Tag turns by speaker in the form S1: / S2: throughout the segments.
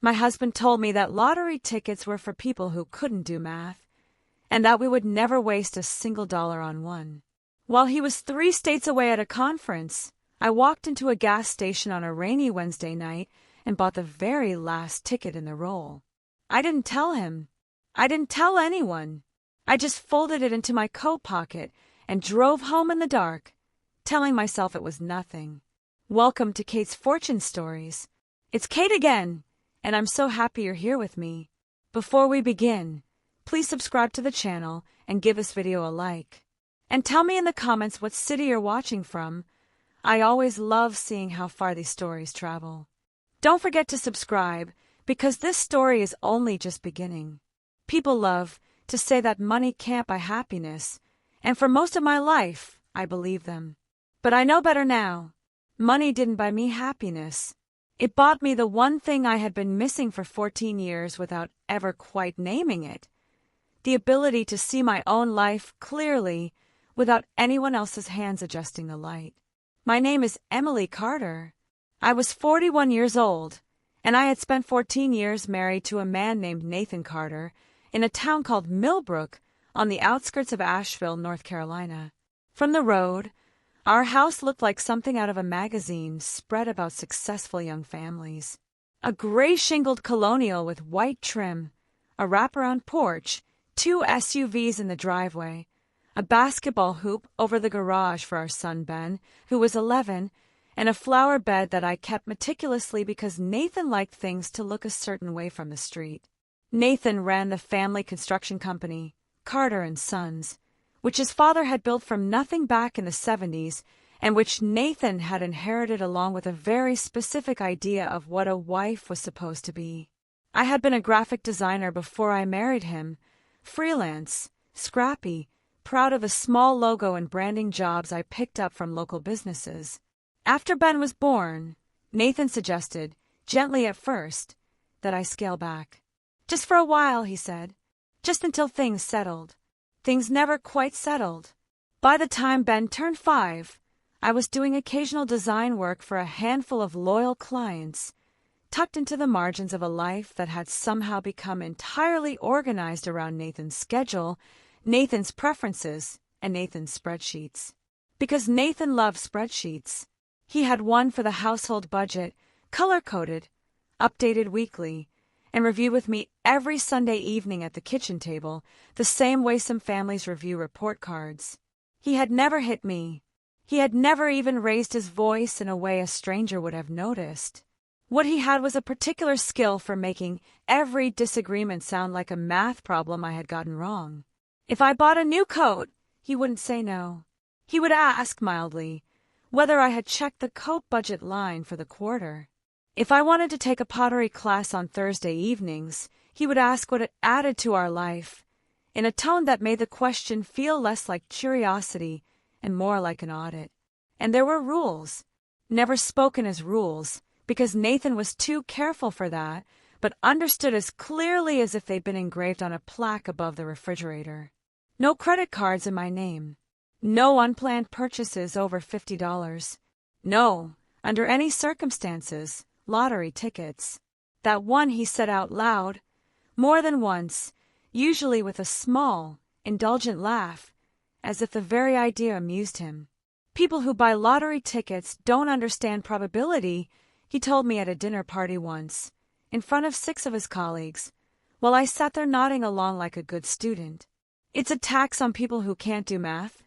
S1: My husband told me that lottery tickets were for people who couldn't do math, and that we would never waste a single dollar on one. While he was 3 states away at a conference, I walked into a gas station on a rainy Wednesday night and bought the very last ticket in the roll. I didn't tell him. I didn't tell anyone. I just folded it into my coat pocket and drove home in the dark, telling myself it was nothing. Welcome to Kate's Fortune Stories. It's Kate again, and I'm so happy you're here with me. Before we begin, please subscribe to the channel and give this video a like. And tell me in the comments what city you're watching from. I always love seeing how far these stories travel. Don't forget to subscribe, because this story is only just beginning. People love to say that money can't buy happiness, and for most of my life, I believe them. But I know better now. Money didn't buy me happiness. It bought me the one thing I had been missing for 14 years without ever quite naming it: the ability to see my own life clearly without anyone else's hands adjusting the light. My name is Emily Carter. I was 41 years old, and I had spent 14 years married to a man named Nathan Carter in a town called Millbrook on the outskirts of Asheville, North Carolina. From the road, our house looked like something out of a magazine spread about successful young families. A gray-shingled colonial with white trim, a wraparound porch, 2 SUVs in the driveway, a basketball hoop over the garage for our son Ben, who was 11, and a flower bed that I kept meticulously because Nathan liked things to look a certain way from the street. Nathan ran the family construction company, Carter & Sons, which his father had built from nothing back in the 70s, and which Nathan had inherited along with a very specific idea of what a wife was supposed to be. I had been a graphic designer before I married him, freelance, scrappy, proud of the small logo and branding jobs I picked up from local businesses. After Ben was born, Nathan suggested, gently at first, that I scale back. Just for a while, he said. Just until things settled. Things never quite settled. By the time Ben turned 5, I was doing occasional design work for a handful of loyal clients, tucked into the margins of a life that had somehow become entirely organized around Nathan's schedule, Nathan's preferences, and Nathan's spreadsheets. Because Nathan loved spreadsheets. He had one for the household budget, color-coded, updated weekly, and reviewed with me every Sunday evening at the kitchen table, the same way some families review report cards. He had never hit me. He had never even raised his voice in a way a stranger would have noticed. What he had was a particular skill for making every disagreement sound like a math problem I had gotten wrong. If I bought a new coat, he wouldn't say no. He would ask mildly whether I had checked the coat budget line for the quarter. If I wanted to take a pottery class on Thursday evenings, he would ask what it added to our life, in a tone that made the question feel less like curiosity and more like an audit. And there were rules, never spoken as rules, because Nathan was too careful for that, but understood as clearly as if they'd been engraved on a plaque above the refrigerator. No credit cards in my name. No unplanned purchases over $50. No, under any circumstances, lottery tickets. That one he said out loud, more than once, usually with a small, indulgent laugh, as if the very idea amused him. People who buy lottery tickets don't understand probability, he told me at a dinner party once, in front of 6 of his colleagues, while I sat there nodding along like a good student. It's a tax on people who can't do math,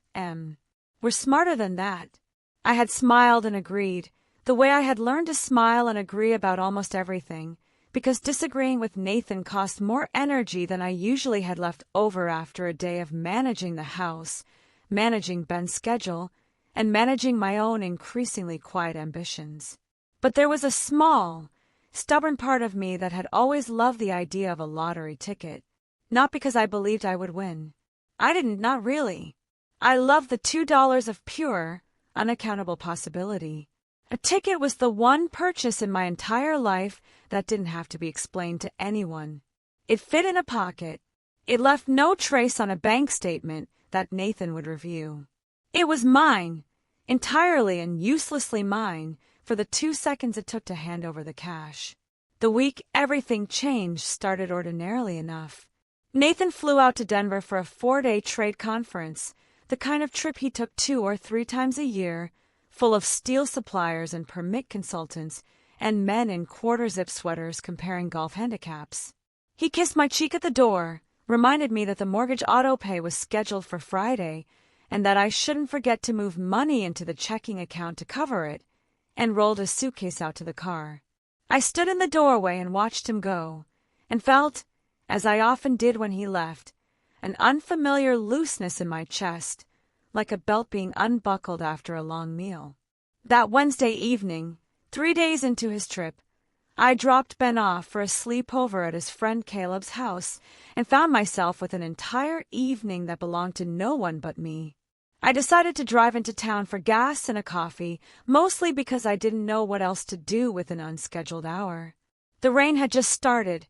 S1: We're smarter than that. I had smiled and agreed, the way I had learned to smile and agree about almost everything, because disagreeing with Nathan cost more energy than I usually had left over after a day of managing the house, managing Ben's schedule, and managing my own increasingly quiet ambitions. But there was a small, stubborn part of me that had always loved the idea of a lottery ticket, not because I believed I would win. I didn't, not really. I loved the $2 of pure, unaccountable possibility. A ticket was the one purchase in my entire life that didn't have to be explained to anyone. It fit in a pocket. It left no trace on a bank statement that Nathan would review. It was mine, entirely and uselessly mine, for the 2 seconds it took to hand over the cash. The week everything changed started ordinarily enough. Nathan flew out to Denver for a 4-day trade conference, the kind of trip he took 2 or 3 times a year, full of steel suppliers and permit consultants and men in quarter-zip sweaters comparing golf handicaps. He kissed my cheek at the door, reminded me that the mortgage auto-pay was scheduled for Friday and that I shouldn't forget to move money into the checking account to cover it, and rolled a suitcase out to the car. I stood in the doorway and watched him go, and felt, as I often did when he left, an unfamiliar looseness in my chest, like a belt being unbuckled after a long meal. That Wednesday evening, 3 days into his trip, I dropped Ben off for a sleepover at his friend Caleb's house and found myself with an entire evening that belonged to no one but me. I decided to drive into town for gas and a coffee, mostly because I didn't know what else to do with an unscheduled hour. The rain had just started,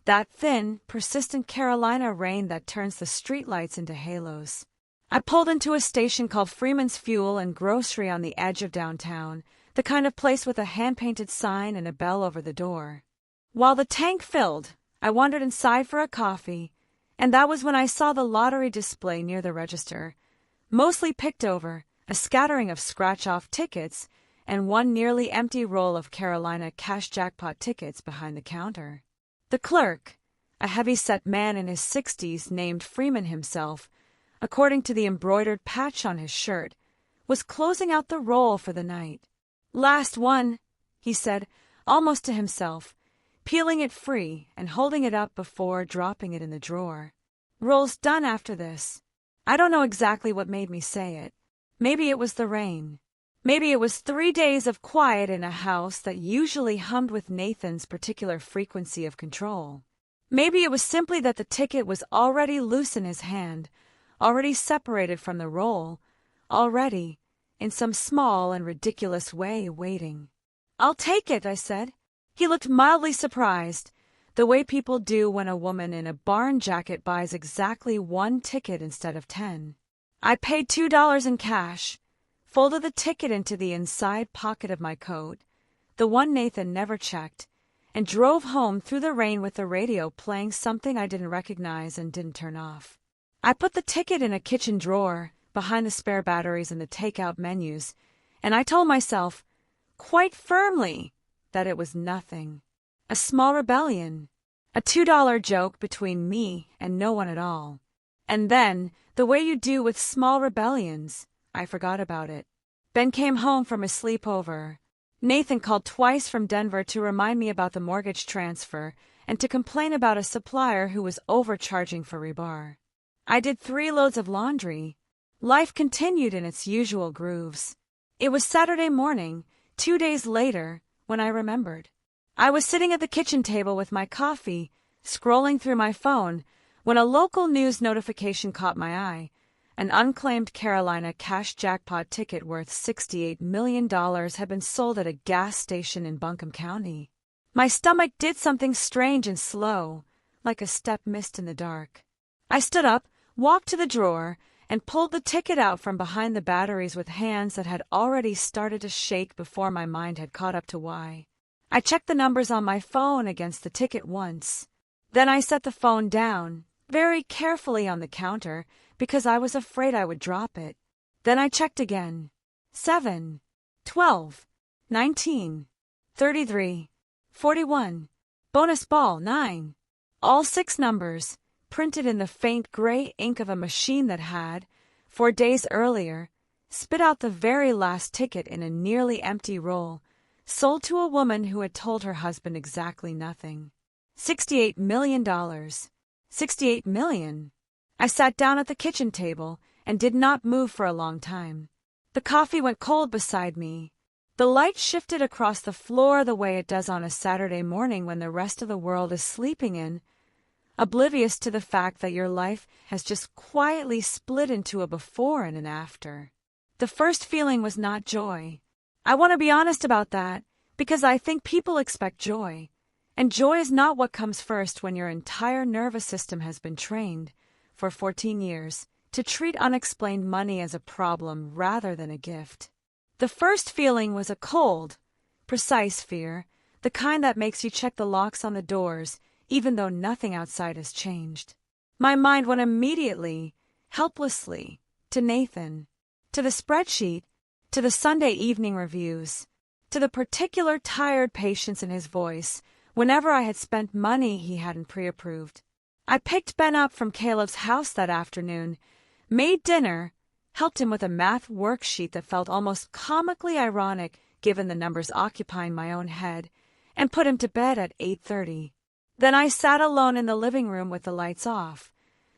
S1: that thin, persistent Carolina rain that turns the streetlights into halos. I pulled into a station called Freeman's Fuel and Grocery on the edge of downtown, the kind of place with a hand-painted sign and a bell over the door. While the tank filled, I wandered inside for a coffee, and that was when I saw the lottery display near the register, mostly picked over, a scattering of scratch-off tickets, and one nearly empty roll of Carolina cash jackpot tickets behind the counter. The clerk, a heavy-set man in his 60s named Freeman himself, according to the embroidered patch on his shirt, was closing out the roll for the night. "Last one," he said, almost to himself, peeling it free and holding it up before dropping it in the drawer. "Roll's done after this." I don't know exactly what made me say it. Maybe it was the rain. Maybe it was 3 days of quiet in a house that usually hummed with Nathan's particular frequency of control. Maybe it was simply that the ticket was already loose in his hand, already separated from the roll, already, in some small and ridiculous way, waiting. "I'll take it," I said. He looked mildly surprised, the way people do when a woman in a barn jacket buys exactly 1 ticket instead of 10. I paid $2 in cash, folded the ticket into the inside pocket of my coat, the one Nathan never checked, and drove home through the rain with the radio playing something I didn't recognize and didn't turn off. I put the ticket in a kitchen drawer, behind the spare batteries and the takeout menus, and I told myself, quite firmly, that it was nothing. A small rebellion. A $2 joke between me and no one at all. And then, the way you do with small rebellions, I forgot about it. Ben came home from a sleepover. Nathan called twice from Denver to remind me about the mortgage transfer and to complain about a supplier who was overcharging for rebar. I did 3 loads of laundry. Life continued in its usual grooves. It was Saturday morning, 2 days later, when I remembered. I was sitting at the kitchen table with my coffee, scrolling through my phone, when a local news notification caught my eye. An unclaimed Carolina cash jackpot ticket worth $68 million had been sold at a gas station in Buncombe County. My stomach did something strange and slow, like a step missed in the dark. I stood up, walked to the drawer, and pulled the ticket out from behind the batteries with hands that had already started to shake before my mind had caught up to why. I checked the numbers on my phone against the ticket once. Then I set the phone down, very carefully on the counter, because I was afraid I would drop it. Then I checked again. 7, 12, 19, 33, 41, bonus ball 9. All 6 numbers, printed in the faint gray ink of a machine that had, 4 days earlier, spit out the very last ticket in a nearly empty roll, sold to a woman who had told her husband exactly nothing. $68 million. $68 million. I sat down at the kitchen table and did not move for a long time. The coffee went cold beside me. The light shifted across the floor the way it does on a Saturday morning when the rest of the world is sleeping in, oblivious to the fact that your life has just quietly split into a before and an after. The first feeling was not joy. I want to be honest about that, because I think people expect joy. And joy is not what comes first when your entire nervous system has been trained, for 14 years, to treat unexplained money as a problem rather than a gift. The first feeling was a cold, precise fear the kind that makes you check the locks on the doors even though nothing outside has changed. My mind went immediately, helplessly, to Nathan, to the spreadsheet, to the Sunday evening reviews, to the particular tired patience in his voice whenever I had spent money he hadn't pre-approved. I picked Ben up from Caleb's house that afternoon, made dinner, helped him with a math worksheet that felt almost comically ironic given the numbers occupying my own head, and put him to bed at 8:30. Then I sat alone in the living room with the lights off,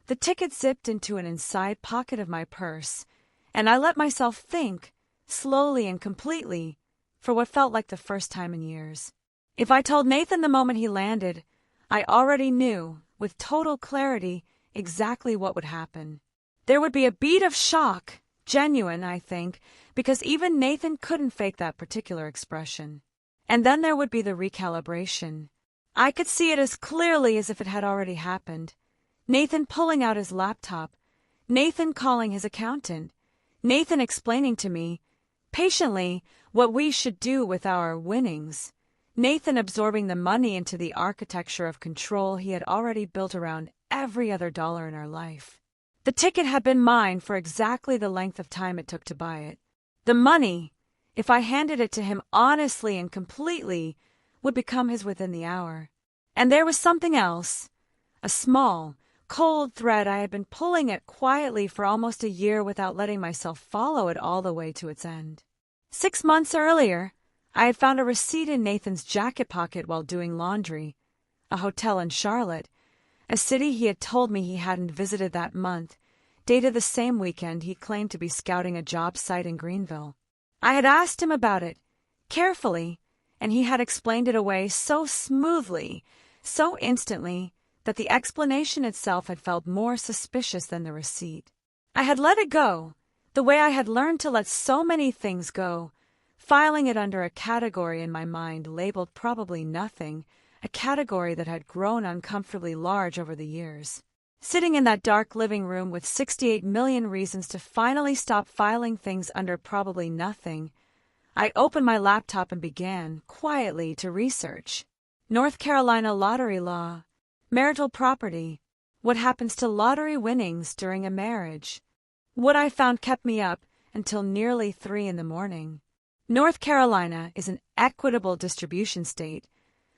S1: the ticket zipped into an inside pocket of my purse, and I let myself think, slowly and completely, for what felt like the first time in years. If I told Nathan the moment he landed, I already knew, with total clarity, exactly what would happen. There would be a beat of shock, genuine, I think, because even Nathan couldn't fake that particular expression. And then there would be the recalibration. I could see it as clearly as if it had already happened. Nathan pulling out his laptop, Nathan calling his accountant, Nathan explaining to me, patiently, what we should do with our winnings. Nathan absorbing the money into the architecture of control he had already built around every other dollar in our life. The ticket had been mine for exactly the length of time it took to buy it. The money, if I handed it to him honestly and completely, would become his within the hour. And there was something else, a small, cold thread I had been pulling at quietly for almost a year without letting myself follow it all the way to its end. 6 months earlier, I had found a receipt in Nathan's jacket pocket while doing laundry, a hotel in Charlotte, a city he had told me he hadn't visited that month, dated the same weekend he claimed to be scouting a job site in Greenville. I had asked him about it, carefully, and he had explained it away so smoothly, so instantly, that the explanation itself had felt more suspicious than the receipt. I had let it go, the way I had learned to let so many things go, filing it under a category in my mind labeled probably nothing, a category that had grown uncomfortably large over the years. Sitting in that dark living room with 68 million reasons to finally stop filing things under probably nothing, I opened my laptop and began, quietly, to research. North Carolina lottery law, marital property, what happens to lottery winnings during a marriage. What I found kept me up until nearly 3 a.m. North Carolina is an equitable distribution state,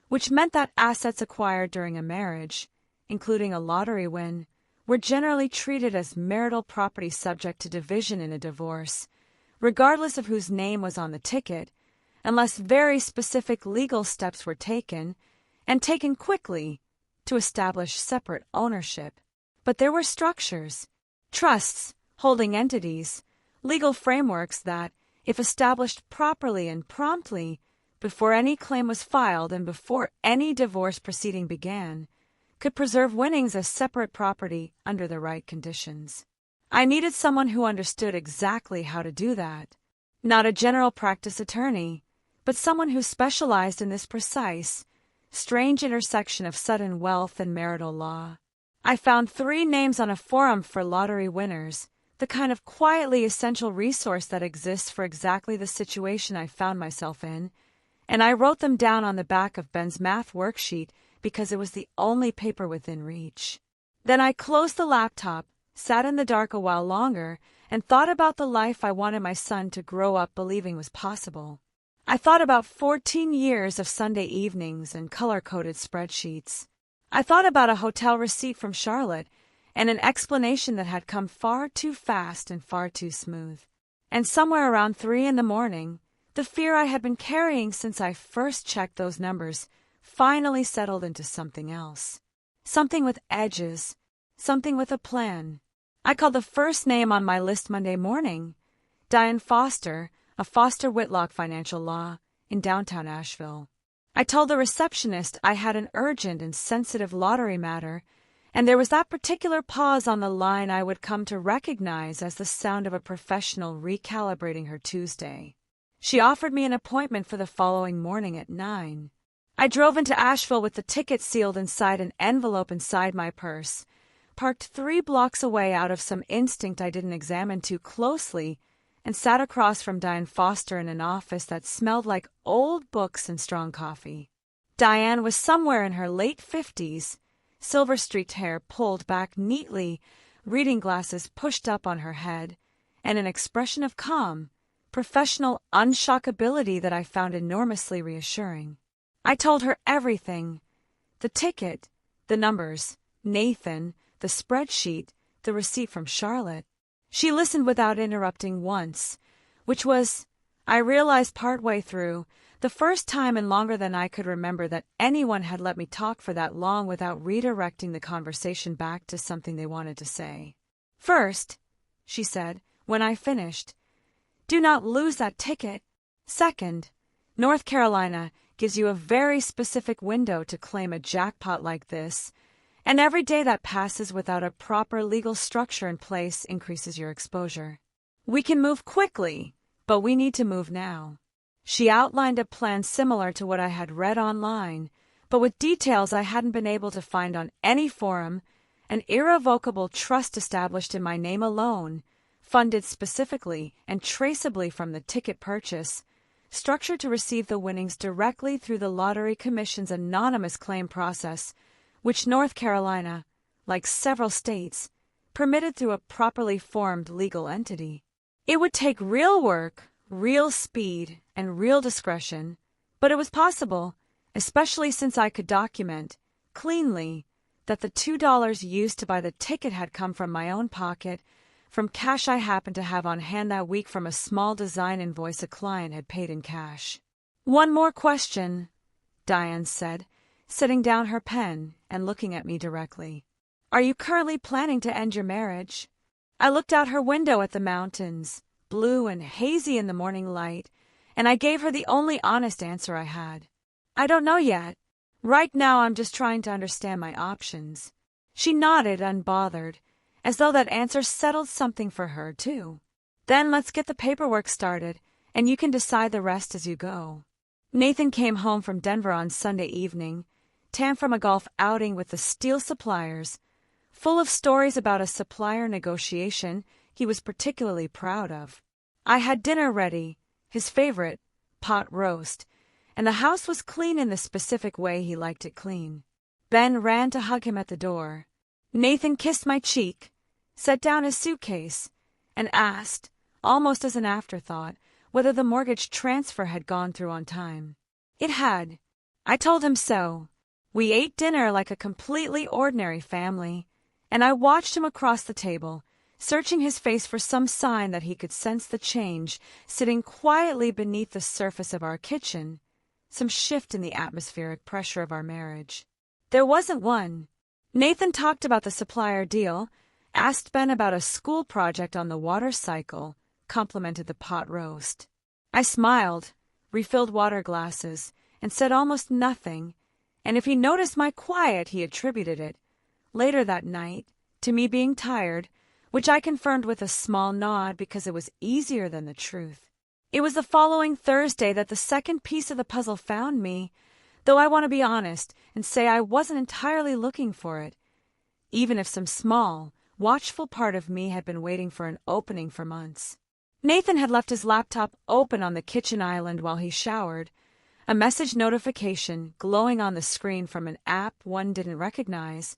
S1: which meant that assets acquired during a marriage, including a lottery win, were generally treated as marital property subject to division in a divorce, regardless of whose name was on the ticket, unless very specific legal steps were taken, and taken quickly, to establish separate ownership. But there were structures, trusts, holding entities, legal frameworks that, if established properly and promptly, before any claim was filed and before any divorce proceeding began, could preserve winnings as separate property under the right conditions. I needed someone who understood exactly how to do that. Not a general practice attorney, but someone who specialized in this precise, strange intersection of sudden wealth and marital law. I found 3 names on a forum for lottery winners, the kind of quietly essential resource that exists for exactly the situation I found myself in, and I wrote them down on the back of Ben's math worksheet because it was the only paper within reach. Then I closed the laptop, sat in the dark a while longer, and thought about the life I wanted my son to grow up believing was possible. I thought about 14 years of Sunday evenings and color-coded spreadsheets. I thought about a hotel receipt from Charlotte and an explanation that had come far too fast and far too smooth. And somewhere around 3 a.m, the fear I had been carrying since I first checked those numbers finally settled into something else. Something with edges, something with a plan. I called the first name on my list Monday morning, Diane Foster, of Foster Whitlock Financial Law, in downtown Asheville. I told the receptionist I had an urgent and sensitive lottery matter, and there was that particular pause on the line I would come to recognize as the sound of a professional recalibrating her Tuesday. She offered me an appointment for the following morning at 9. I drove into Asheville with the ticket sealed inside an envelope inside my purse, parked 3 blocks away out of some instinct I didn't examine too closely, and sat across from Diane Foster in an office that smelled like old books and strong coffee. Diane was somewhere in her late 50s, silver-streaked hair pulled back neatly, reading glasses pushed up on her head, and an expression of calm, professional unshockability that I found enormously reassuring. I told her everything: the ticket, the numbers, Nathan, the spreadsheet, the receipt from Charlotte. She listened without interrupting once, which was, I realized partway through, the first time in longer than I could remember that anyone had let me talk for that long without redirecting the conversation back to something they wanted to say. "First," she said, when I finished, "do not lose that ticket. Second, North Carolina gives you a very specific window to claim a jackpot like this, and every day that passes without a proper legal structure in place increases your exposure. We can move quickly, but we need to move now." She outlined a plan similar to what I had read online, but with details I hadn't been able to find on any forum: an irrevocable trust established in my name alone, funded specifically and traceably from the ticket purchase, structured to receive the winnings directly through the Lottery Commission's anonymous claim process, which North Carolina, like several states, permitted through a properly formed legal entity. It would take real work, real speed, and real discretion, but it was possible, especially since I could document, cleanly, that the $2 used to buy the ticket had come from my own pocket, from cash I happened to have on hand that week from a small design invoice a client had paid in cash. "One more question," Diane said, setting down her pen and looking at me directly. "Are you currently planning to end your marriage?" I looked out her window at the mountains, blue and hazy in the morning light, and I gave her the only honest answer I had. "I don't know yet. Right now I'm just trying to understand my options." She nodded, unbothered, as though that answer settled something for her, too. "Then let's get the paperwork started, and you can decide the rest as you go." Nathan came home from Denver on Sunday evening, tan from a golf outing with the steel suppliers, full of stories about a supplier negotiation he was particularly proud of. I had dinner ready, his favorite, pot roast, and the house was clean in the specific way he liked it clean. Ben ran to hug him at the door. Nathan kissed my cheek, set down his suitcase, and asked, almost as an afterthought, whether the mortgage transfer had gone through on time. It had. I told him so. We ate dinner like a completely ordinary family, and I watched him across the table, searching his face for some sign that he could sense the change sitting quietly beneath the surface of our kitchen, some shift in the atmospheric pressure of our marriage. There wasn't one. Nathan talked about the supplier deal, asked Ben about a school project on the water cycle, complimented the pot roast. I smiled, refilled water glasses, and said almost nothing, and if he noticed my quiet he attributed it, later that night, to me being tired, which I confirmed with a small nod because it was easier than the truth. It was the following Thursday that the second piece of the puzzle found me, though I want to be honest and say I wasn't entirely looking for it, even if some small, watchful part of me had been waiting for an opening for months. Nathan had left his laptop open on the kitchen island while he showered, a message notification glowing on the screen from an app one didn't recognize,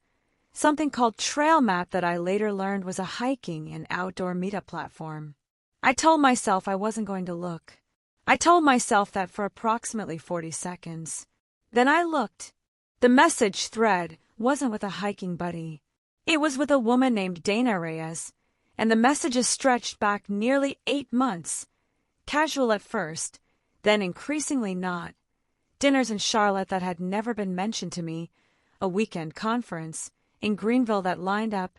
S1: something called Trail Map that I later learned was a hiking and outdoor meetup platform. I told myself I wasn't going to look. I told myself that for approximately 40 seconds. Then I looked. The message thread wasn't with a hiking buddy. It was with a woman named Dana Reyes, and the messages stretched back nearly 8 months. Casual at first, then increasingly not. Dinners in Charlotte that had never been mentioned to me, a weekend conference in Greenville that lined up,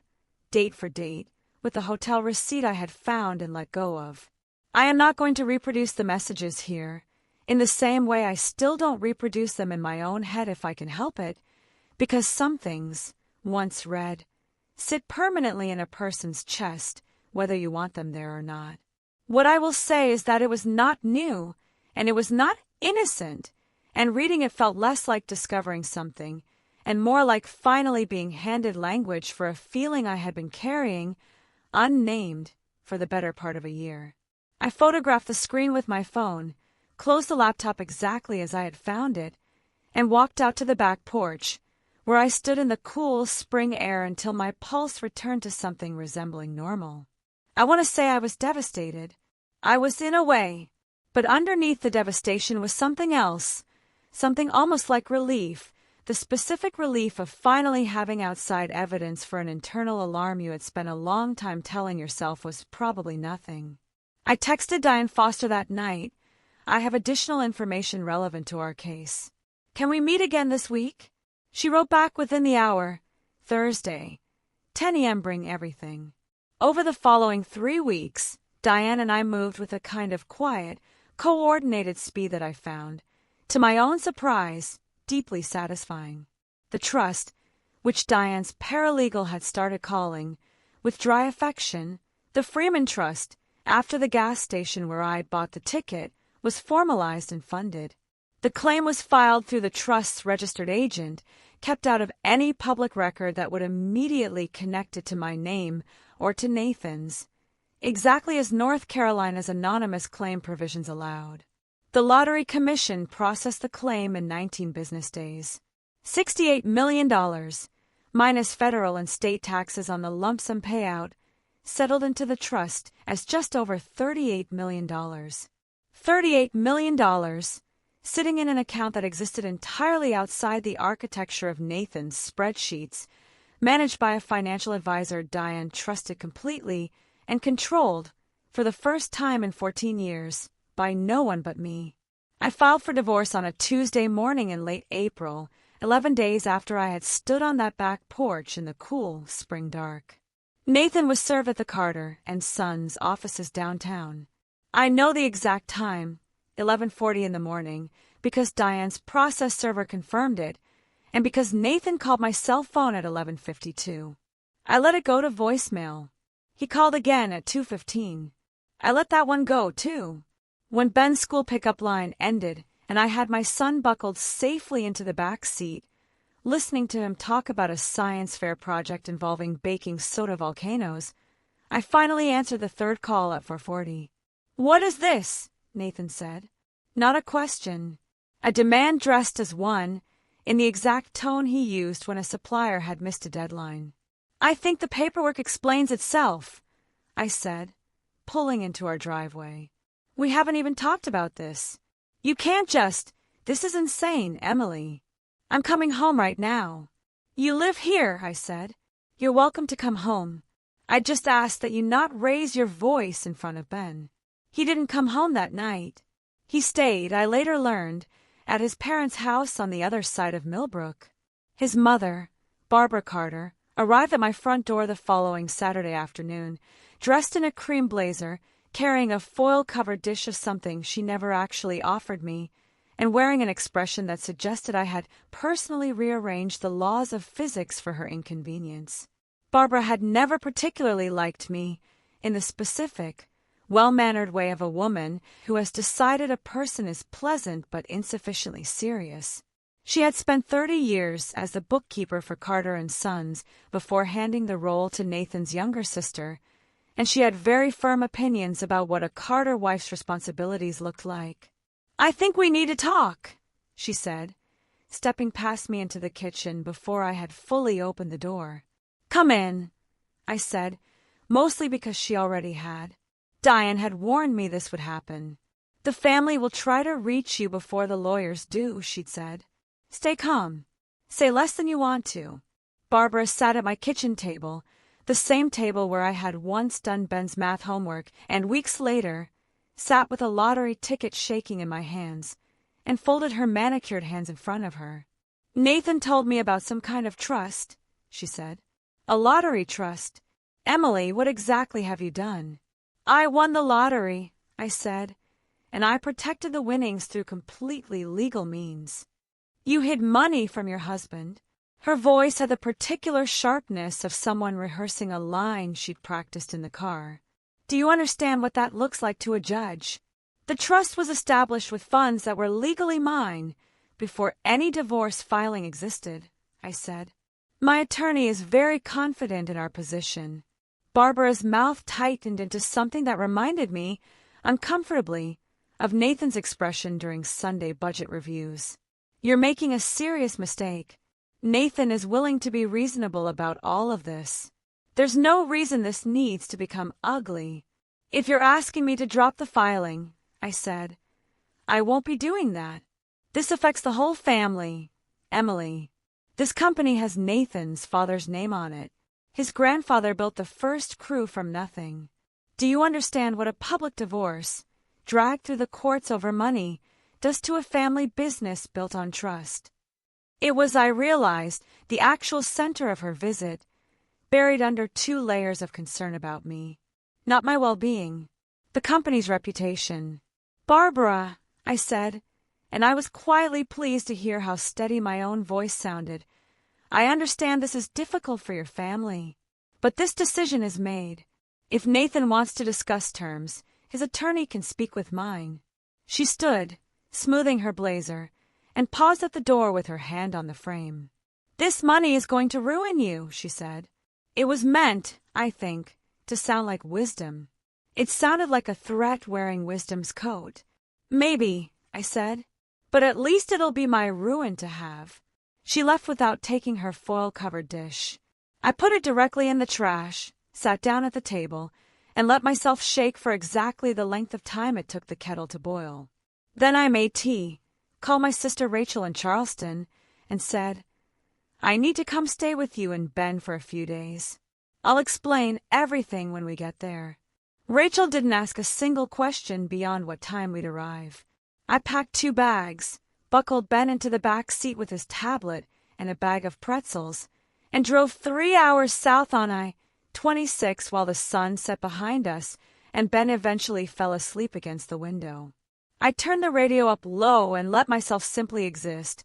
S1: date for date, with the hotel receipt I had found and let go of. I am not going to reproduce the messages here, in the same way I still don't reproduce them in my own head if I can help it, because some things, once read, sit permanently in a person's chest, whether you want them there or not. What I will say is that it was not new, and it was not innocent, and reading it felt less like discovering something, and more like finally being handed language for a feeling I had been carrying, unnamed, for the better part of a year. I photographed the screen with my phone, closed the laptop exactly as I had found it, and walked out to the back porch, where I stood in the cool spring air until my pulse returned to something resembling normal. I want to say I was devastated. I was in a way, but underneath the devastation was something else, something almost like relief, the specific relief of finally having outside evidence for an internal alarm you had spent a long time telling yourself was probably nothing. I texted Diane Foster that night. I have additional information relevant to our case. Can we meet again this week? She wrote back within the hour. Thursday, 10 a.m. Bring everything. Over the following 3 weeks, Diane and I moved with a kind of quiet, coordinated speed that I found, to my own surprise, deeply satisfying. The trust, which Diane's paralegal had started calling, with dry affection, the Freeman Trust, after the gas station where I bought the ticket, was formalized and funded. The claim was filed through the trust's registered agent, kept out of any public record that would immediately connect it to my name or to Nathan's, exactly as North Carolina's anonymous claim provisions allowed. The Lottery Commission processed the claim in 19 business days. $68 million, minus federal and state taxes on the lump sum payout, settled into the trust as just over $38 million. $38 million, sitting in an account that existed entirely outside the architecture of Nathan's spreadsheets, managed by a financial advisor Diane trusted completely and controlled, for the first time in 14 years, by no one but me. I filed for divorce on a Tuesday morning in late April, 11 days after I had stood on that back porch in the cool spring dark. Nathan was served at the Carter and Sons offices downtown. I know the exact time, 11:40 in the morning, because Diane's process server confirmed it, and because Nathan called my cell phone at 11:52. I let it go to voicemail. He called again at 2:15. I let that one go, too. When Ben's school pickup line ended and I had my son buckled safely into the back seat, listening to him talk about a science fair project involving baking soda volcanoes, I finally answered the third call at 4:40. "What is this?" Nathan said. Not a question. A demand dressed as one, in the exact tone he used when a supplier had missed a deadline. "I think the paperwork explains itself," I said, pulling into our driveway. "We haven't even talked about this. You can't just— This is insane, Emily. I'm coming home right now." "You live here," I said. "You're welcome to come home. I just asked that you not raise your voice in front of Ben. He didn't come home that night. He stayed, I later learned, at his parents' house on the other side of Millbrook. His mother, Barbara Carter, arrived at my front door the following Saturday afternoon, dressed in a cream blazer, carrying a foil-covered dish of something she never actually offered me, and wearing an expression that suggested I had personally rearranged the laws of physics for her inconvenience. Barbara had never particularly liked me, in the specific, well-mannered way of a woman who has decided a person is pleasant but insufficiently serious. She had spent 30 years as the bookkeeper for Carter and Sons before handing the role to Nathan's younger sister, and she had very firm opinions about what a Carter wife's responsibilities looked like. "I think we need to talk," she said, stepping past me into the kitchen before I had fully opened the door. "Come in," I said, mostly because she already had. Diane had warned me this would happen. "The family will try to reach you before the lawyers do," she'd said. "Stay calm. Say less than you want to." Barbara sat at my kitchen table, the same table where I had once done Ben's math homework, and weeks later sat with a lottery ticket shaking in my hands, and folded her manicured hands in front of her. "Nathan told me about some kind of trust," she said. "A lottery trust. Emily, what exactly have you done?" "I won the lottery," I said, "and I protected the winnings through completely legal means." "You hid money from your husband." Her voice had the particular sharpness of someone rehearsing a line she'd practiced in the car. "Do you understand what that looks like to a judge? The trust was established with funds that were legally mine before any divorce filing existed," I said. "My attorney is very confident in our position." Barbara's mouth tightened into something that reminded me, uncomfortably, of Nathan's expression during Sunday budget reviews. You're making a serious mistake. Nathan is willing to be reasonable about all of this. There's no reason this needs to become ugly. If you're asking me to drop the filing, I said, I won't be doing that. This affects the whole family. Emily, this company has Nathan's father's name on it. His grandfather built the first crew from nothing. Do you understand what a public divorce, dragged through the courts over money, does to a family business built on trust? It was, I realized, the actual center of her visit, buried under 2 layers of concern about me. Not my well-being, the company's reputation. Barbara, I said, and I was quietly pleased to hear how steady my own voice sounded. I understand this is difficult for your family, but this decision is made. If Nathan wants to discuss terms, his attorney can speak with mine. She stood, smoothing her blazer, and paused at the door with her hand on the frame. This money is going to ruin you, she said. It was meant, I think, to sound like wisdom. It sounded like a threat wearing wisdom's coat. Maybe, I said, but at least it'll be my ruin to have. She left without taking her foil-covered dish. I put it directly in the trash, sat down at the table, and let myself shake for exactly the length of time it took the kettle to boil. Then I made tea, called my sister Rachel in Charleston, and said, I need to come stay with you and Ben for a few days. I'll explain everything when we get there. Rachel didn't ask a single question beyond what time we'd arrive. I packed 2 bags, buckled Ben into the back seat with his tablet and a bag of pretzels, and drove 3 hours south on I-26 while the sun set behind us and Ben eventually fell asleep against the window. I turned the radio up low and let myself simply exist,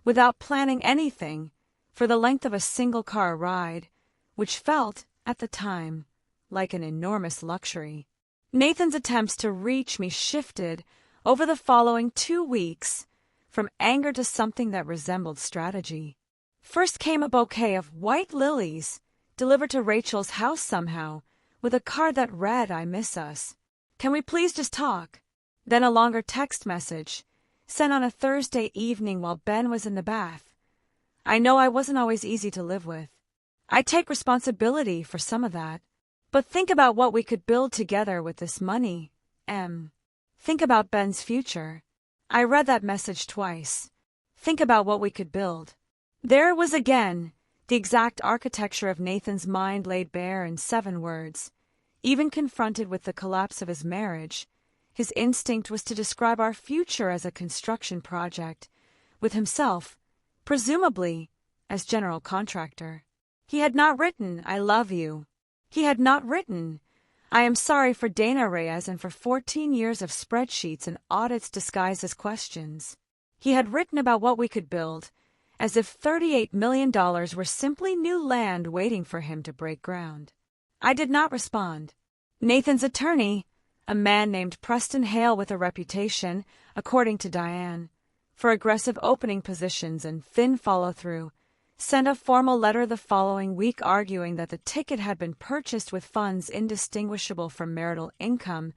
S1: without planning anything, for the length of a single-car ride, which felt, at the time, like an enormous luxury. Nathan's attempts to reach me shifted, over the following 2 weeks, from anger to something that resembled strategy. First came a bouquet of white lilies, delivered to Rachel's house somehow, with a card that read, I miss us. Can we please just talk? Then a longer text message, sent on a Thursday evening while Ben was in the bath. I know I wasn't always easy to live with. I take responsibility for some of that. But think about what we could build together with this money, Em. Think about Ben's future. I read that message twice. Think about what we could build. There it was again, the exact architecture of Nathan's mind laid bare in 7 words. Even confronted with the collapse of his marriage, his instinct was to describe our future as a construction project, with himself, presumably, as general contractor. He had not written, I love you. He had not written, I am sorry for Dana Reyes and for 14 years of spreadsheets and audits disguised as questions. He had written about what we could build, as if $38 million were simply new land waiting for him to break ground. I did not respond. Nathan's attorney, a man named Preston Hale with a reputation, according to Diane, for aggressive opening positions and thin follow-through, sent a formal letter the following week arguing that the ticket had been purchased with funds indistinguishable from marital income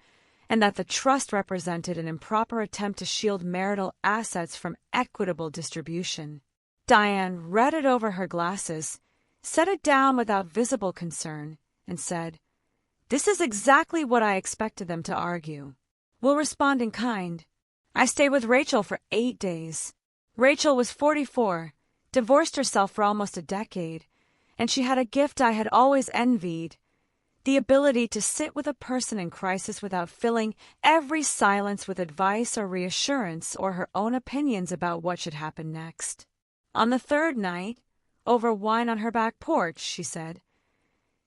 S1: and that the trust represented an improper attempt to shield marital assets from equitable distribution. Diane read it over her glasses, set it down without visible concern, and said, This is exactly what I expected them to argue. We'll respond in kind. I stayed with Rachel for 8 days. Rachel was 44, divorced herself for almost a decade, and she had a gift I had always envied, the ability to sit with a person in crisis without filling every silence with advice or reassurance or her own opinions about what should happen next. On the 3rd night, over wine on her back porch, she said,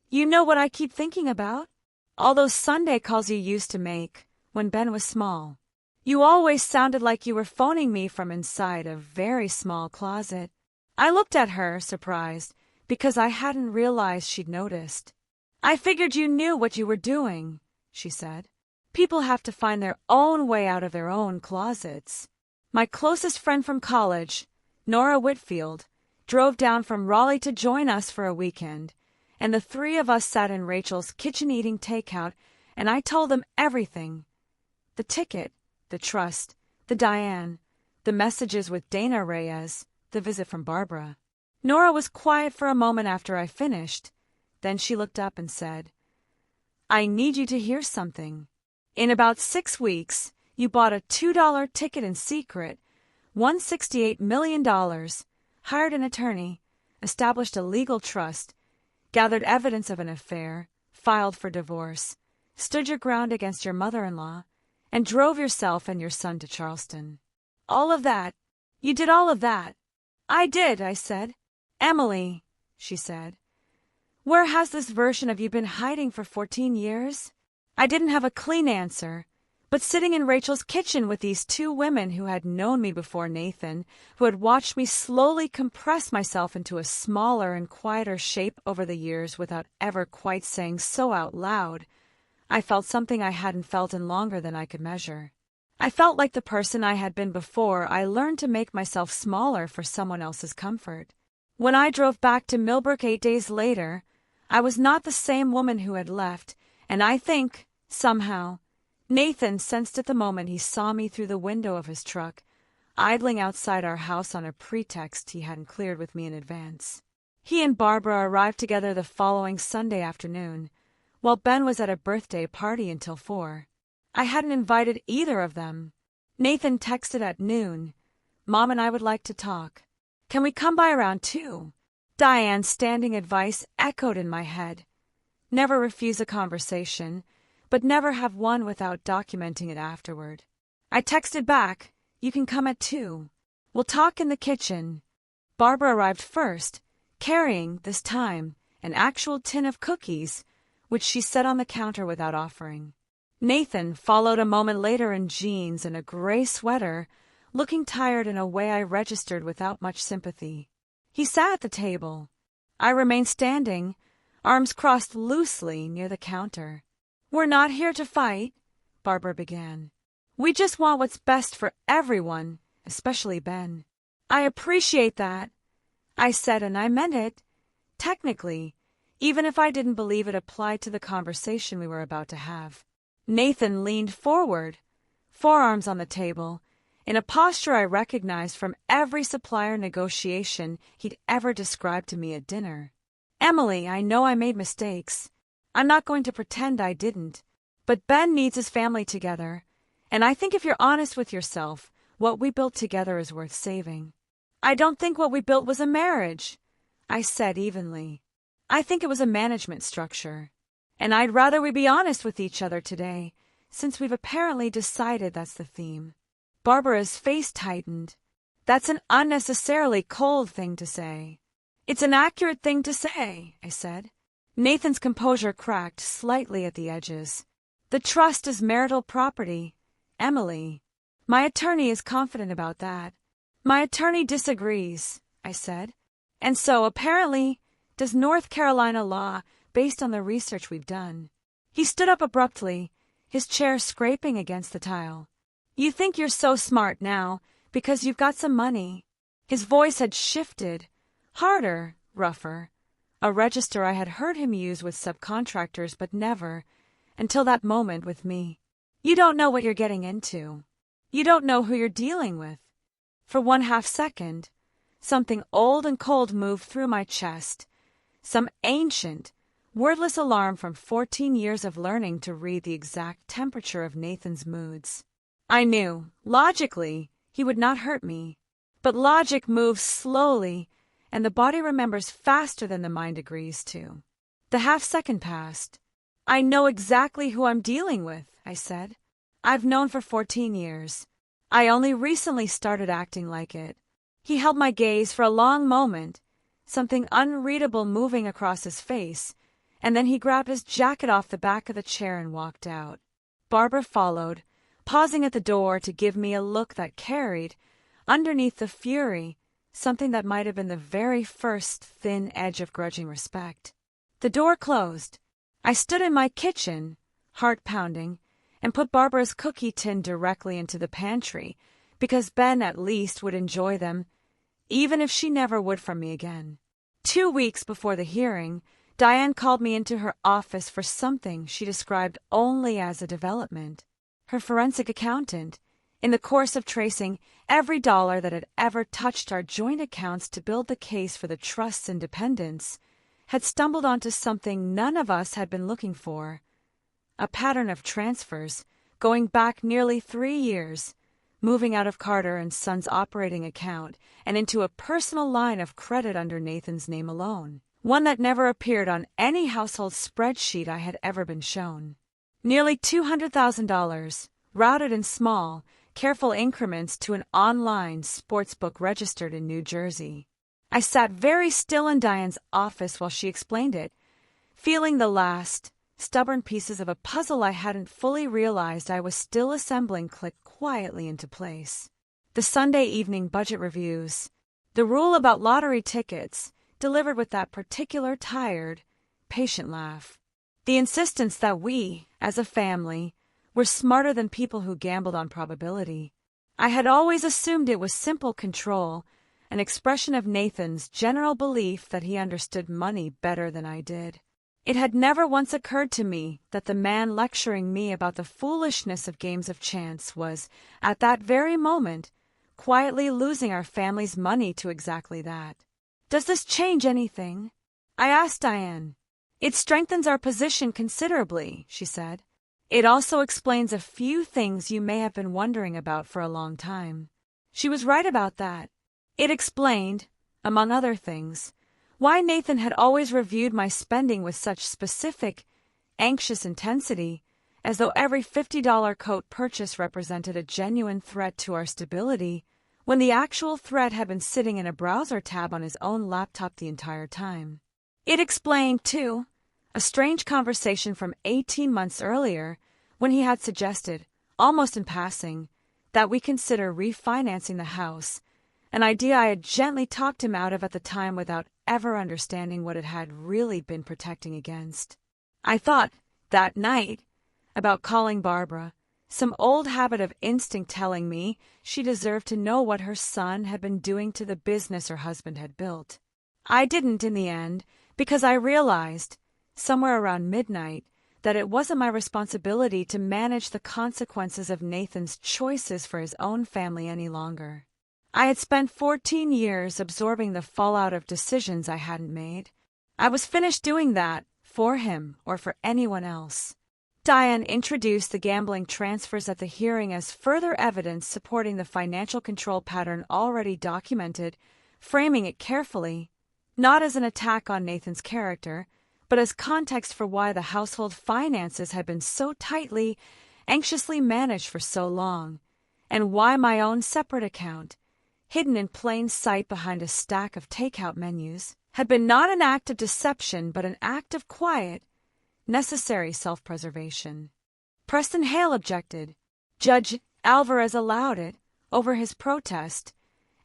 S1: You know what I keep thinking about? All those Sunday calls you used to make when Ben was small. You always sounded like you were phoning me from inside a very small closet. I looked at her, surprised, because I hadn't realized she'd noticed. I figured you knew what you were doing, she said. People have to find their own way out of their own closets. My closest friend from college, Nora Whitfield, drove down from Raleigh to join us for a weekend, and the 3 of us sat in Rachel's kitchen eating takeout, and I told them everything. The ticket, the trust, the Diane, the messages with Dana Reyes, the visit from Barbara. Nora was quiet for a moment after I finished. Then she looked up and said, "I need you to hear something. In about 6 weeks, you bought a $2 ticket in secret, won $68 million, hired an attorney, established a legal trust, gathered evidence of an affair, filed for divorce, stood your ground against your mother-in-law, and drove yourself and your son to Charleston. All of that. You did all of that." "I did," I said. "Emily," she said, "where has this version of you been hiding for 14 years? I didn't have a clean answer, but sitting in Rachel's kitchen with these 2 women who had known me before Nathan, who had watched me slowly compress myself into a smaller and quieter shape over the years without ever quite saying so out loud, I felt something I hadn't felt in longer than I could measure. I felt like the person I had been before I learned to make myself smaller for someone else's comfort. When I drove back to Millbrook 8 days later, I was not the same woman who had left, and I think, somehow, Nathan sensed at the moment he saw me through the window of his truck, idling outside our house on a pretext he hadn't cleared with me in advance. He and Barbara arrived together the following Sunday afternoon, while Ben was at a birthday party until 4. I hadn't invited either of them. Nathan texted at noon, "Mom and I would like to talk. Can we come by around 2? Diane's standing advice echoed in my head. Never refuse a conversation, but never have one without documenting it afterward. I texted back, "You can come at 2. We'll talk in the kitchen." Barbara arrived first, carrying, this time, an actual tin of cookies, which she set on the counter without offering. Nathan followed a moment later in jeans and a gray sweater, looking tired in a way I registered without much sympathy. He sat at the table. I remained standing, arms crossed loosely near the counter. "We're not here to fight," Barbara began. "We just want what's best for everyone, especially Ben." "I appreciate that," I said, and I meant it. Technically, even if I didn't believe it applied to the conversation we were about to have. Nathan leaned forward, forearms on the table, in a posture I recognized from every supplier negotiation he'd ever described to me at dinner. "Emily, I know I made mistakes. I'm not going to pretend I didn't. But Ben needs his family together, and I think if you're honest with yourself, what we built together is worth saving." "I don't think what we built was a marriage," I said evenly. "I think it was a management structure. And I'd rather we be honest with each other today, since we've apparently decided that's the theme." Barbara's face tightened. "That's an unnecessarily cold thing to say." "It's an accurate thing to say," I said. Nathan's composure cracked slightly at the edges. "The trust is marital property, Emily. My attorney is confident about that." "My attorney disagrees," I said. "And so, apparently, does North Carolina law, based on the research we've done." He stood up abruptly, his chair scraping against the tile. "You think you're so smart now, because you've got some money." His voice had shifted, harder, rougher, a register I had heard him use with subcontractors but never, until that moment, with me. "You don't know what you're getting into. You don't know who you're dealing with." For 1/2 second, something old and cold moved through my chest, some ancient, wordless alarm from 14 years of learning to read the exact temperature of Nathan's moods. I knew, logically, he would not hurt me. But logic moves slowly, and the body remembers faster than the mind agrees to. The 1/2 second passed. "I know exactly who I'm dealing with," I said. "I've known for 14 years. I only recently started acting like it." He held my gaze for a long moment, something unreadable moving across his face, and then he grabbed his jacket off the back of the chair and walked out. Barbara followed, pausing at the door to give me a look that carried, underneath the fury, something that might have been the very first thin edge of grudging respect. The door closed. I stood in my kitchen, heart pounding, and put Barbara's cookie tin directly into the pantry, because Ben at least would enjoy them, even if she never would from me again. 2 weeks before the hearing, Diane called me into her office for something she described only as a development. Her forensic accountant, In the course of tracing every dollar that had ever touched our joint accounts to build the case for the trust's independence, had stumbled onto something none of us had been looking for: a pattern of transfers going back nearly 3 years, moving out of Carter and Sons' operating account and into a personal line of credit under Nathan's name alone, one that never appeared on any household spreadsheet I had ever been shown. Nearly $200,000, routed in small, careful increments to an online sportsbook registered in New Jersey. I sat very still in Diane's office while she explained it, feeling the last, stubborn pieces of a puzzle I hadn't fully realized I was still assembling click quietly into place. The Sunday evening budget reviews, the rule about lottery tickets, delivered with that particular tired, patient laugh. The insistence that we, as a family, were smarter than people who gambled on probability. I had always assumed it was simple control, an expression of Nathan's general belief that he understood money better than I did. It had never once occurred to me that the man lecturing me about the foolishness of games of chance was, at that very moment, quietly losing our family's money to exactly that. "Does this change anything?" I asked Diane. "It strengthens our position considerably," she said. "It also explains a few things you may have been wondering about for a long time." She was right about that. It explained, among other things, why Nathan had always reviewed my spending with such specific, anxious intensity, as though every $50 coat purchase represented a genuine threat to our stability, when the actual threat had been sitting in a browser tab on his own laptop the entire time. It explained, too, a strange conversation from 18 months earlier, when he had suggested, almost in passing, that we consider refinancing the house, an idea I had gently talked him out of at the time without ever understanding what it had really been protecting against. I thought, that night, about calling Barbara, some old habit of instinct telling me she deserved to know what her son had been doing to the business her husband had built. I didn't in the end, because I realized, somewhere around midnight, that it wasn't my responsibility to manage the consequences of Nathan's choices for his own family any longer. I had spent 14 years absorbing the fallout of decisions I hadn't made. I was finished doing that, for him or for anyone else. Diane introduced the gambling transfers at the hearing as further evidence supporting the financial control pattern already documented, framing it carefully, not as an attack on Nathan's character, but as context for why the household finances had been so tightly, anxiously managed for so long, and why my own separate account, hidden in plain sight behind a stack of takeout menus, had been not an act of deception but an act of quiet, necessary self-preservation. Preston Hale objected. Judge Alvarez allowed it, over his protest,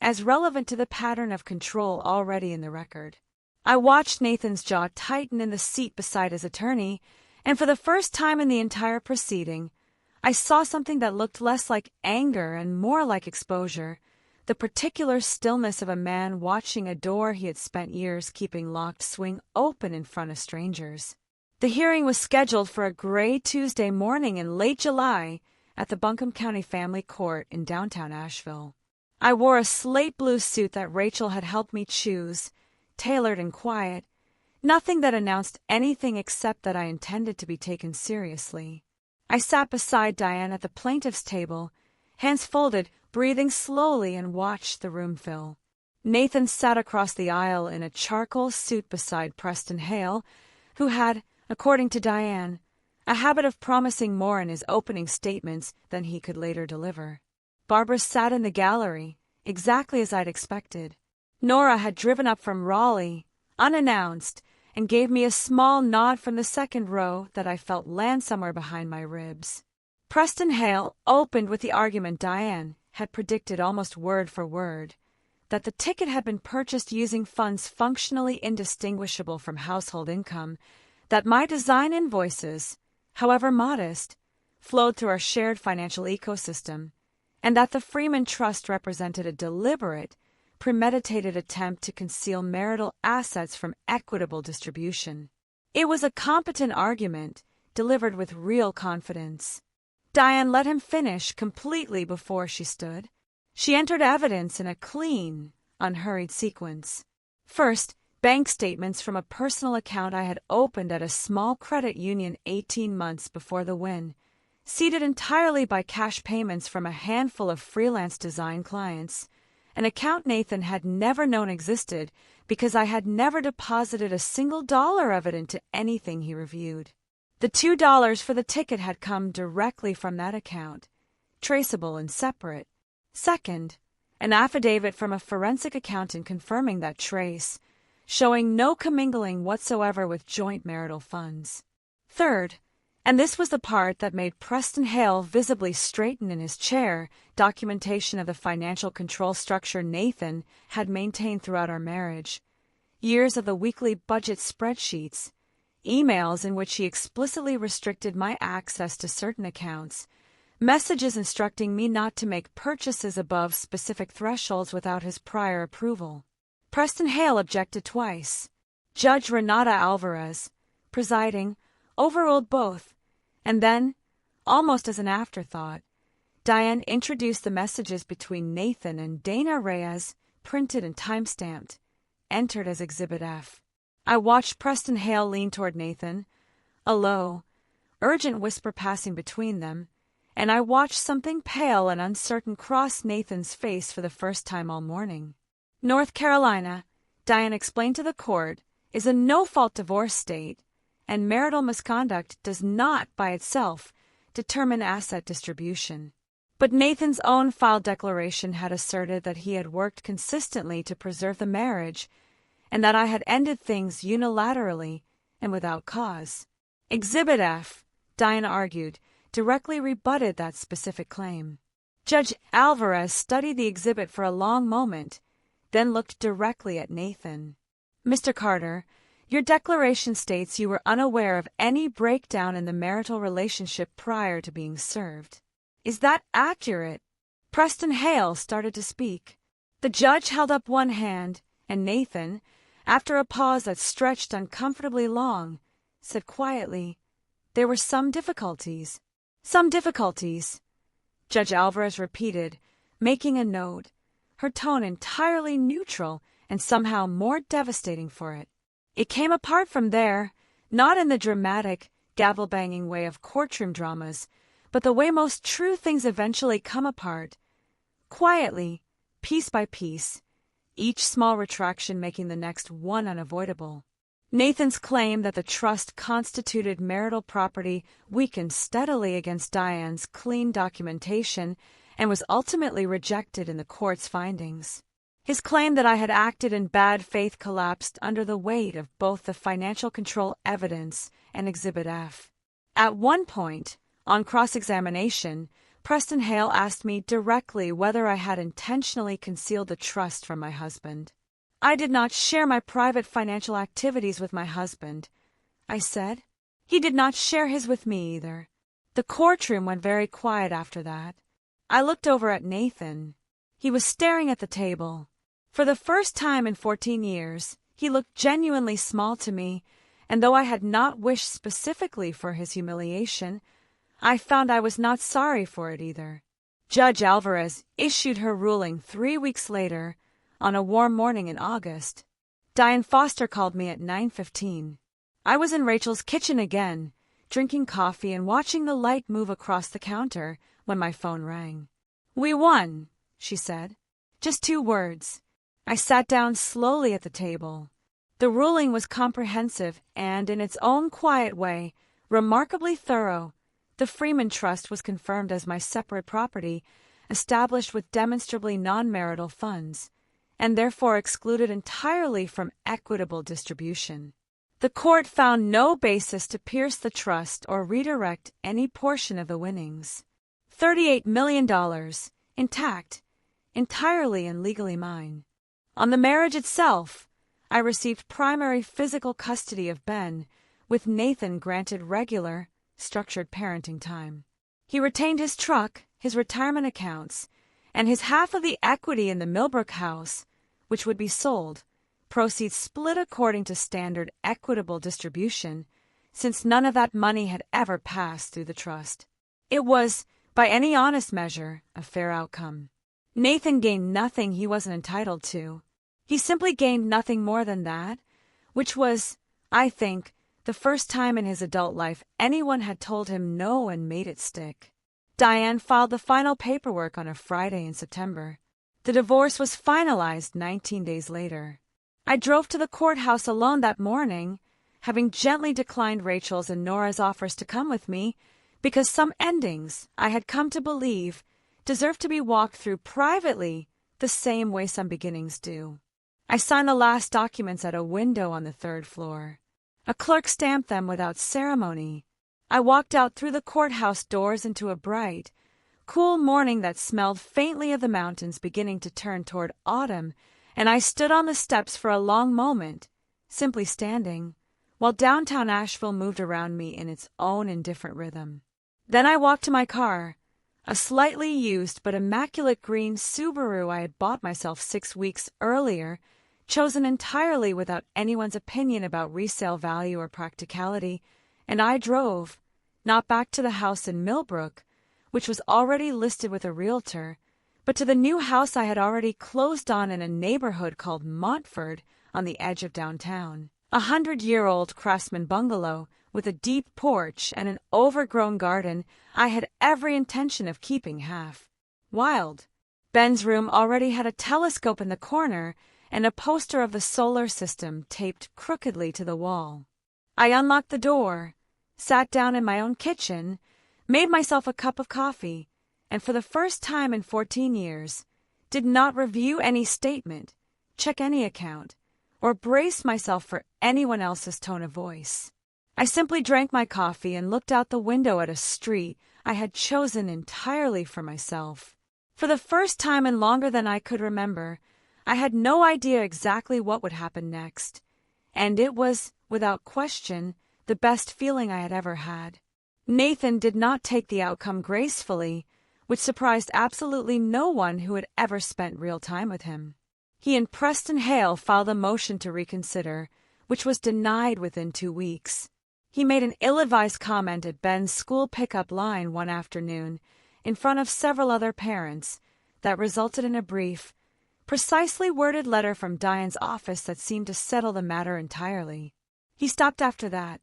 S1: as relevant to the pattern of control already in the record. I watched Nathan's jaw tighten in the seat beside his attorney, and for the first time in the entire proceeding, I saw something that looked less like anger and more like exposure, the particular stillness of a man watching a door he had spent years keeping locked swing open in front of strangers. The hearing was scheduled for a gray Tuesday morning in late July at the Buncombe County Family Court in downtown Asheville. I wore a slate blue suit that Rachel had helped me choose, tailored and quiet, nothing that announced anything except that I intended to be taken seriously. I sat beside Diane at the plaintiff's table, hands folded, breathing slowly, and watched the room fill. Nathan sat across the aisle in a charcoal suit beside Preston Hale, who had, according to Diane, a habit of promising more in his opening statements than he could later deliver. Barbara sat in the gallery, exactly as I'd expected. Nora had driven up from Raleigh, unannounced, and gave me a small nod from the second row that I felt land somewhere behind my ribs. Preston Hale opened with the argument Diane had predicted almost word for word, that the ticket had been purchased using funds functionally indistinguishable from household income, that my design invoices, however modest, flowed through our shared financial ecosystem, and that the Freeman Trust represented a deliberate, premeditated attempt to conceal marital assets from equitable distribution. It was a competent argument, delivered with real confidence. Diane let him finish completely before she stood. She entered evidence in a clean, unhurried sequence. First, bank statements from a personal account I had opened at a small credit union 18 months before the win, seeded entirely by cash payments from a handful of freelance design clients, an account Nathan had never known existed because I had never deposited a single dollar of it into anything he reviewed. The $2 for the ticket had come directly from that account, traceable and separate. Second, an affidavit from a forensic accountant confirming that trace, showing no commingling whatsoever with joint marital funds. Third, and this was the part that made Preston Hale visibly straighten in his chair, documentation of the financial control structure Nathan had maintained throughout our marriage. Years of the weekly budget spreadsheets, emails in which he explicitly restricted my access to certain accounts, messages instructing me not to make purchases above specific thresholds without his prior approval. Preston Hale objected twice. Judge Renata Alvarez, presiding, overruled both, and then, almost as an afterthought, Diane introduced the messages between Nathan and Dana Reyes, printed and time-stamped, entered as Exhibit F. I watched Preston Hale lean toward Nathan, a low, urgent whisper passing between them, and I watched something pale and uncertain cross Nathan's face for the first time all morning. North Carolina, Diane explained to the court, is a no-fault divorce state, and marital misconduct does not, by itself, determine asset distribution. But Nathan's own filed declaration had asserted that he had worked consistently to preserve the marriage, and that I had ended things unilaterally and without cause. Exhibit F, Diane argued, directly rebutted that specific claim. Judge Alvarez studied the exhibit for a long moment, then looked directly at Nathan. Mr. Carter, your declaration states you were unaware of any breakdown in the marital relationship prior to being served. Is that accurate? Preston Hale started to speak. The judge held up one hand, and Nathan, after a pause that stretched uncomfortably long, said quietly, "There were some difficulties." "Some difficulties," Judge Alvarez repeated, making a note, her tone entirely neutral and somehow more devastating for it. "It came apart from there, not in the dramatic, gavel-banging way of courtroom dramas, but the way most true things eventually come apart, quietly, piece by piece, each small retraction making the next one unavoidable. Nathan's claim that the trust constituted marital property weakened steadily against Diane's clean documentation and was ultimately rejected in the court's findings. His claim that I had acted in bad faith collapsed under the weight of both the financial control evidence and Exhibit F. At one point, on cross-examination, Preston Hale asked me directly whether I had intentionally concealed the trust from my husband. "I did not share my private financial activities with my husband," I said. "He did not share his with me either." The courtroom went very quiet after that. I looked over at Nathan. He was staring at the table. For the first time in 14 years, he looked genuinely small to me, and though I had not wished specifically for his humiliation, I found I was not sorry for it either. Judge Alvarez issued her ruling 3 weeks later, on a warm morning in August. Diane Foster called me at 9:15. I was in Rachel's kitchen again, drinking coffee and watching the light move across the counter when my phone rang. "We won," she said. Just 2 words. I sat down slowly at the table. The ruling was comprehensive and, in its own quiet way, remarkably thorough. The Freeman Trust was confirmed as my separate property, established with demonstrably non-marital funds, and therefore excluded entirely from equitable distribution. The court found no basis to pierce the trust or redirect any portion of the winnings. $38 million, intact, entirely and legally mine. On the marriage itself, I received primary physical custody of Ben, with Nathan granted regular, structured parenting time. He retained his truck, his retirement accounts, and his half of the equity in the Millbrook house, which would be sold, proceeds split according to standard equitable distribution, since none of that money had ever passed through the trust. It was, by any honest measure, a fair outcome. Nathan gained nothing he wasn't entitled to. He simply gained nothing more than that, which was, I think, the first time in his adult life anyone had told him no and made it stick. Diane filed the final paperwork on a Friday in September. The divorce was finalized 19 days later. I drove to the courthouse alone that morning, having gently declined Rachel's and Nora's offers to come with me, because some endings, I had come to believe, deserved to be walked through privately the same way some beginnings do. I signed the last documents at a window on the third floor. A clerk stamped them without ceremony. I walked out through the courthouse doors into a bright, cool morning that smelled faintly of the mountains beginning to turn toward autumn, and I stood on the steps for a long moment, simply standing, while downtown Asheville moved around me in its own indifferent rhythm. Then I walked to my car, a slightly used but immaculate green Subaru I had bought myself 6 weeks earlier, chosen entirely without anyone's opinion about resale value or practicality, and I drove, not back to the house in Millbrook, which was already listed with a realtor, but to the new house I had already closed on in a neighborhood called Montford on the edge of downtown. A 100-year-old craftsman bungalow with a deep porch and an overgrown garden I had every intention of keeping half. Wild. Ben's room already had a telescope in the corner and a poster of the solar system taped crookedly to the wall. I unlocked the door, sat down in my own kitchen, made myself a cup of coffee, and for the first time in 14 years, did not review any statement, check any account, or brace myself for anyone else's tone of voice. I simply drank my coffee and looked out the window at a street I had chosen entirely for myself. For the first time in longer than I could remember, I had no idea exactly what would happen next, and it was, without question, the best feeling I had ever had. Nathan did not take the outcome gracefully, which surprised absolutely no one who had ever spent real time with him. He and Preston Hale filed a motion to reconsider, which was denied within 2 weeks. He made an ill-advised comment at Ben's school pickup line one afternoon, in front of several other parents, that resulted in a brief, precisely worded letter from Diane's office that seemed to settle the matter entirely. He stopped after that.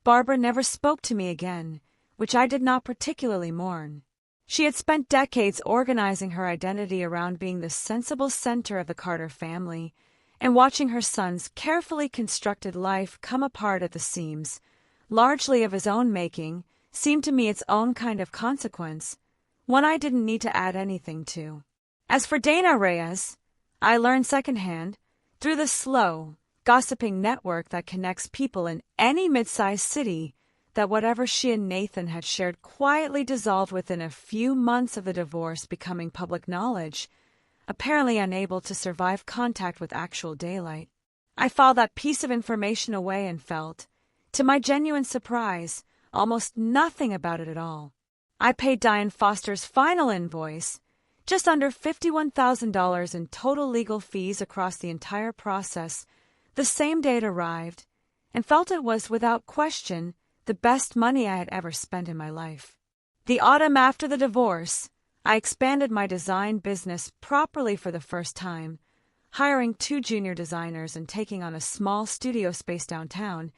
S1: Barbara never spoke to me again, which I did not particularly mourn. She had spent decades organizing her identity around being the sensible center of the Carter family, and watching her son's carefully constructed life come apart at the seams, largely of his own making, seemed to me its own kind of consequence, one I didn't need to add anything to. As for Dana Reyes, I learned secondhand, through the slow, gossiping network that connects people in any mid-sized city, that whatever she and Nathan had shared quietly dissolved within a few months of the divorce becoming public knowledge, apparently unable to survive contact with actual daylight. I filed that piece of information away and felt, to my genuine surprise, almost nothing about it at all. I paid Diane Foster's final invoice, just under $51,000 in total legal fees across the entire process, the same day it arrived, and felt it was, without question, the best money I had ever spent in my life. The autumn after the divorce, I expanded my design business properly for the first time, hiring 2 junior designers and taking on a small studio space downtown,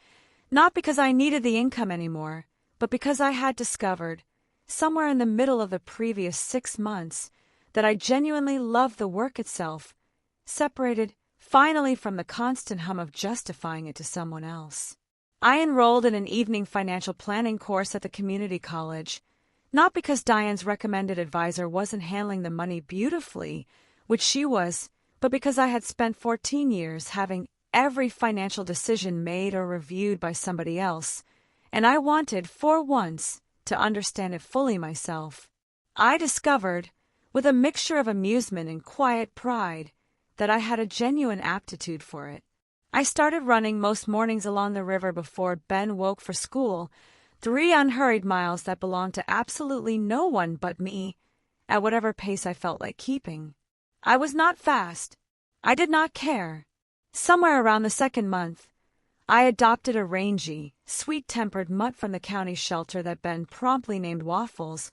S1: not because I needed the income anymore, but because I had discovered, somewhere in the middle of the previous 6 months, that I genuinely loved the work itself, separated finally from the constant hum of justifying it to someone else. I enrolled in an evening financial planning course at the community college, not because Diane's recommended advisor wasn't handling the money beautifully, which she was, but because I had spent 14 years having every financial decision made or reviewed by somebody else, and I wanted, for once, to understand it fully myself. I discovered, with a mixture of amusement and quiet pride, that I had a genuine aptitude for it. I started running most mornings along the river before Ben woke for school, 3 unhurried miles that belonged to absolutely no one but me, at whatever pace I felt like keeping. I was not fast. I did not care. Somewhere around the 2nd month, I adopted a rangy, sweet-tempered mutt from the county shelter that Ben promptly named Waffles,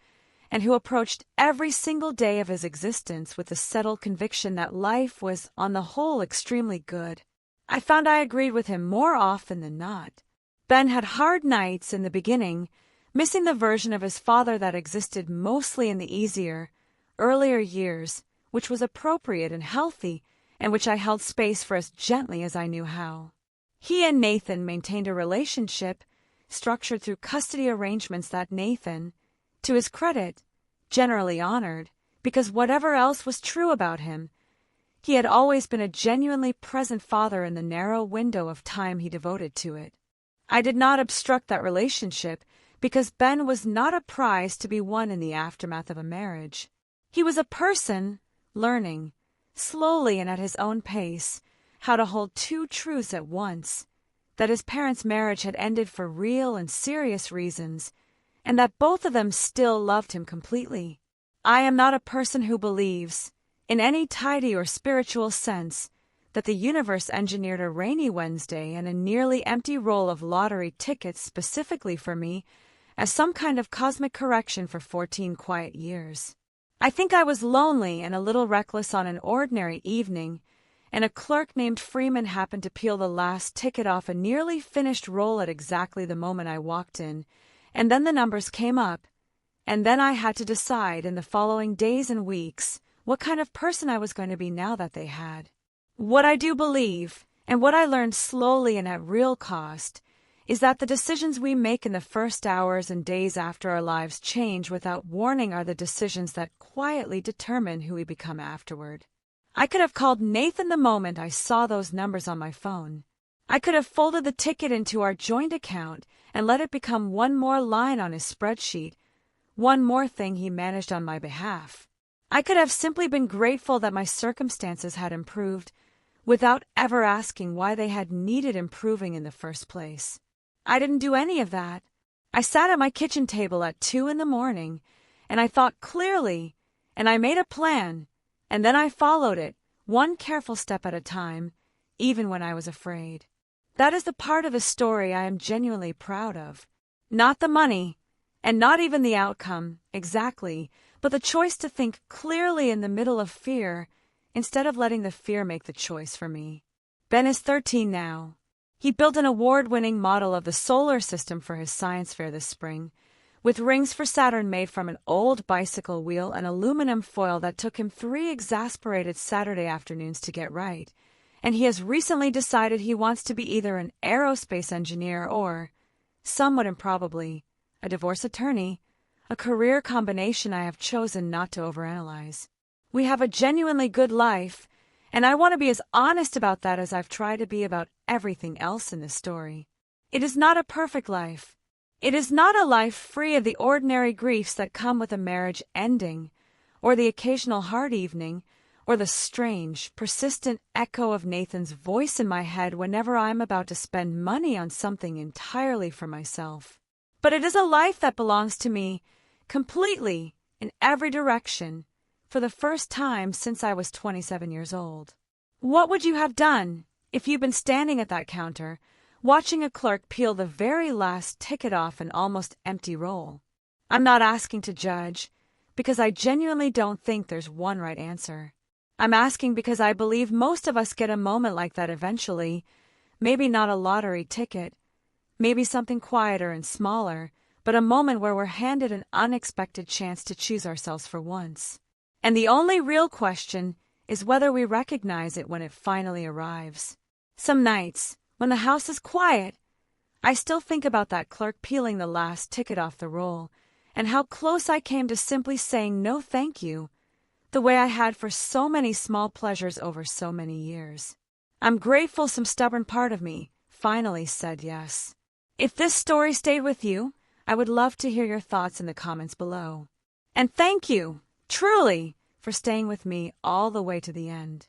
S1: and who approached every single day of his existence with the settled conviction that life was, on the whole, extremely good. I found I agreed with him more often than not. Ben had hard nights in the beginning, missing the version of his father that existed mostly in the easier, earlier years, which was appropriate and healthy, and which I held space for as gently as I knew how. He and Nathan maintained a relationship structured through custody arrangements that Nathan, to his credit, generally honored, because whatever else was true about him, he had always been a genuinely present father in the narrow window of time he devoted to it. I did not obstruct that relationship because Ben was not a prize to be won in the aftermath of a marriage. He was a person learning, slowly and at his own pace, how to hold two truths at once, that his parents' marriage had ended for real and serious reasons, and that both of them still loved him completely. I am not a person who believes, in any tidy or spiritual sense, that the universe engineered a rainy Wednesday and a nearly empty roll of lottery tickets specifically for me as some kind of cosmic correction for 14 quiet years. I think I was lonely and a little reckless on an ordinary evening, and a clerk named Freeman happened to peel the last ticket off a nearly finished roll at exactly the moment I walked in, and then the numbers came up, and then I had to decide in the following days and weeks what kind of person I was going to be now that they had. What I do believe, and what I learned slowly and at real cost, is that the decisions we make in the first hours and days after our lives change without warning are the decisions that quietly determine who we become afterward. I could have called Nathan the moment I saw those numbers on my phone. I could have folded the ticket into our joint account and let it become one more line on his spreadsheet, one more thing he managed on my behalf. I could have simply been grateful that my circumstances had improved without ever asking why they had needed improving in the first place. I didn't do any of that. I sat at my kitchen table at 2 a.m, and I thought clearly, and I made a plan, and then I followed it, one careful step at a time, even when I was afraid. That is the part of the story I am genuinely proud of. Not the money, and not even the outcome, exactly, but the choice to think clearly in the middle of fear, instead of letting the fear make the choice for me. Ben is 13 now. He built an award-winning model of the solar system for his science fair this spring, with rings for Saturn made from an old bicycle wheel and aluminum foil that took him 3 exasperated Saturday afternoons to get right, and he has recently decided he wants to be either an aerospace engineer or, somewhat improbably, a divorce attorney, a career combination I have chosen not to overanalyze. We have a genuinely good life, and I want to be as honest about that as I've tried to be about everything else in this story. It is not a perfect life. It is not a life free of the ordinary griefs that come with a marriage ending, or the occasional hard evening, or the strange, persistent echo of Nathan's voice in my head whenever I am about to spend money on something entirely for myself. But it is a life that belongs to me, completely, in every direction, for the first time since I was 27 years old. What would you have done if you'd been standing at that counter, watching a clerk peel the very last ticket off an almost empty roll? I'm not asking to judge, because I genuinely don't think there's one right answer. I'm asking because I believe most of us get a moment like that eventually, maybe not a lottery ticket, maybe something quieter and smaller, but a moment where we're handed an unexpected chance to choose ourselves for once. And the only real question is whether we recognize it when it finally arrives. Some nights, when the house is quiet, I still think about that clerk peeling the last ticket off the roll, and how close I came to simply saying no thank you, the way I had for so many small pleasures over so many years. I'm grateful some stubborn part of me finally said yes. If this story stayed with you, I would love to hear your thoughts in the comments below. And thank you, truly, for staying with me all the way to the end.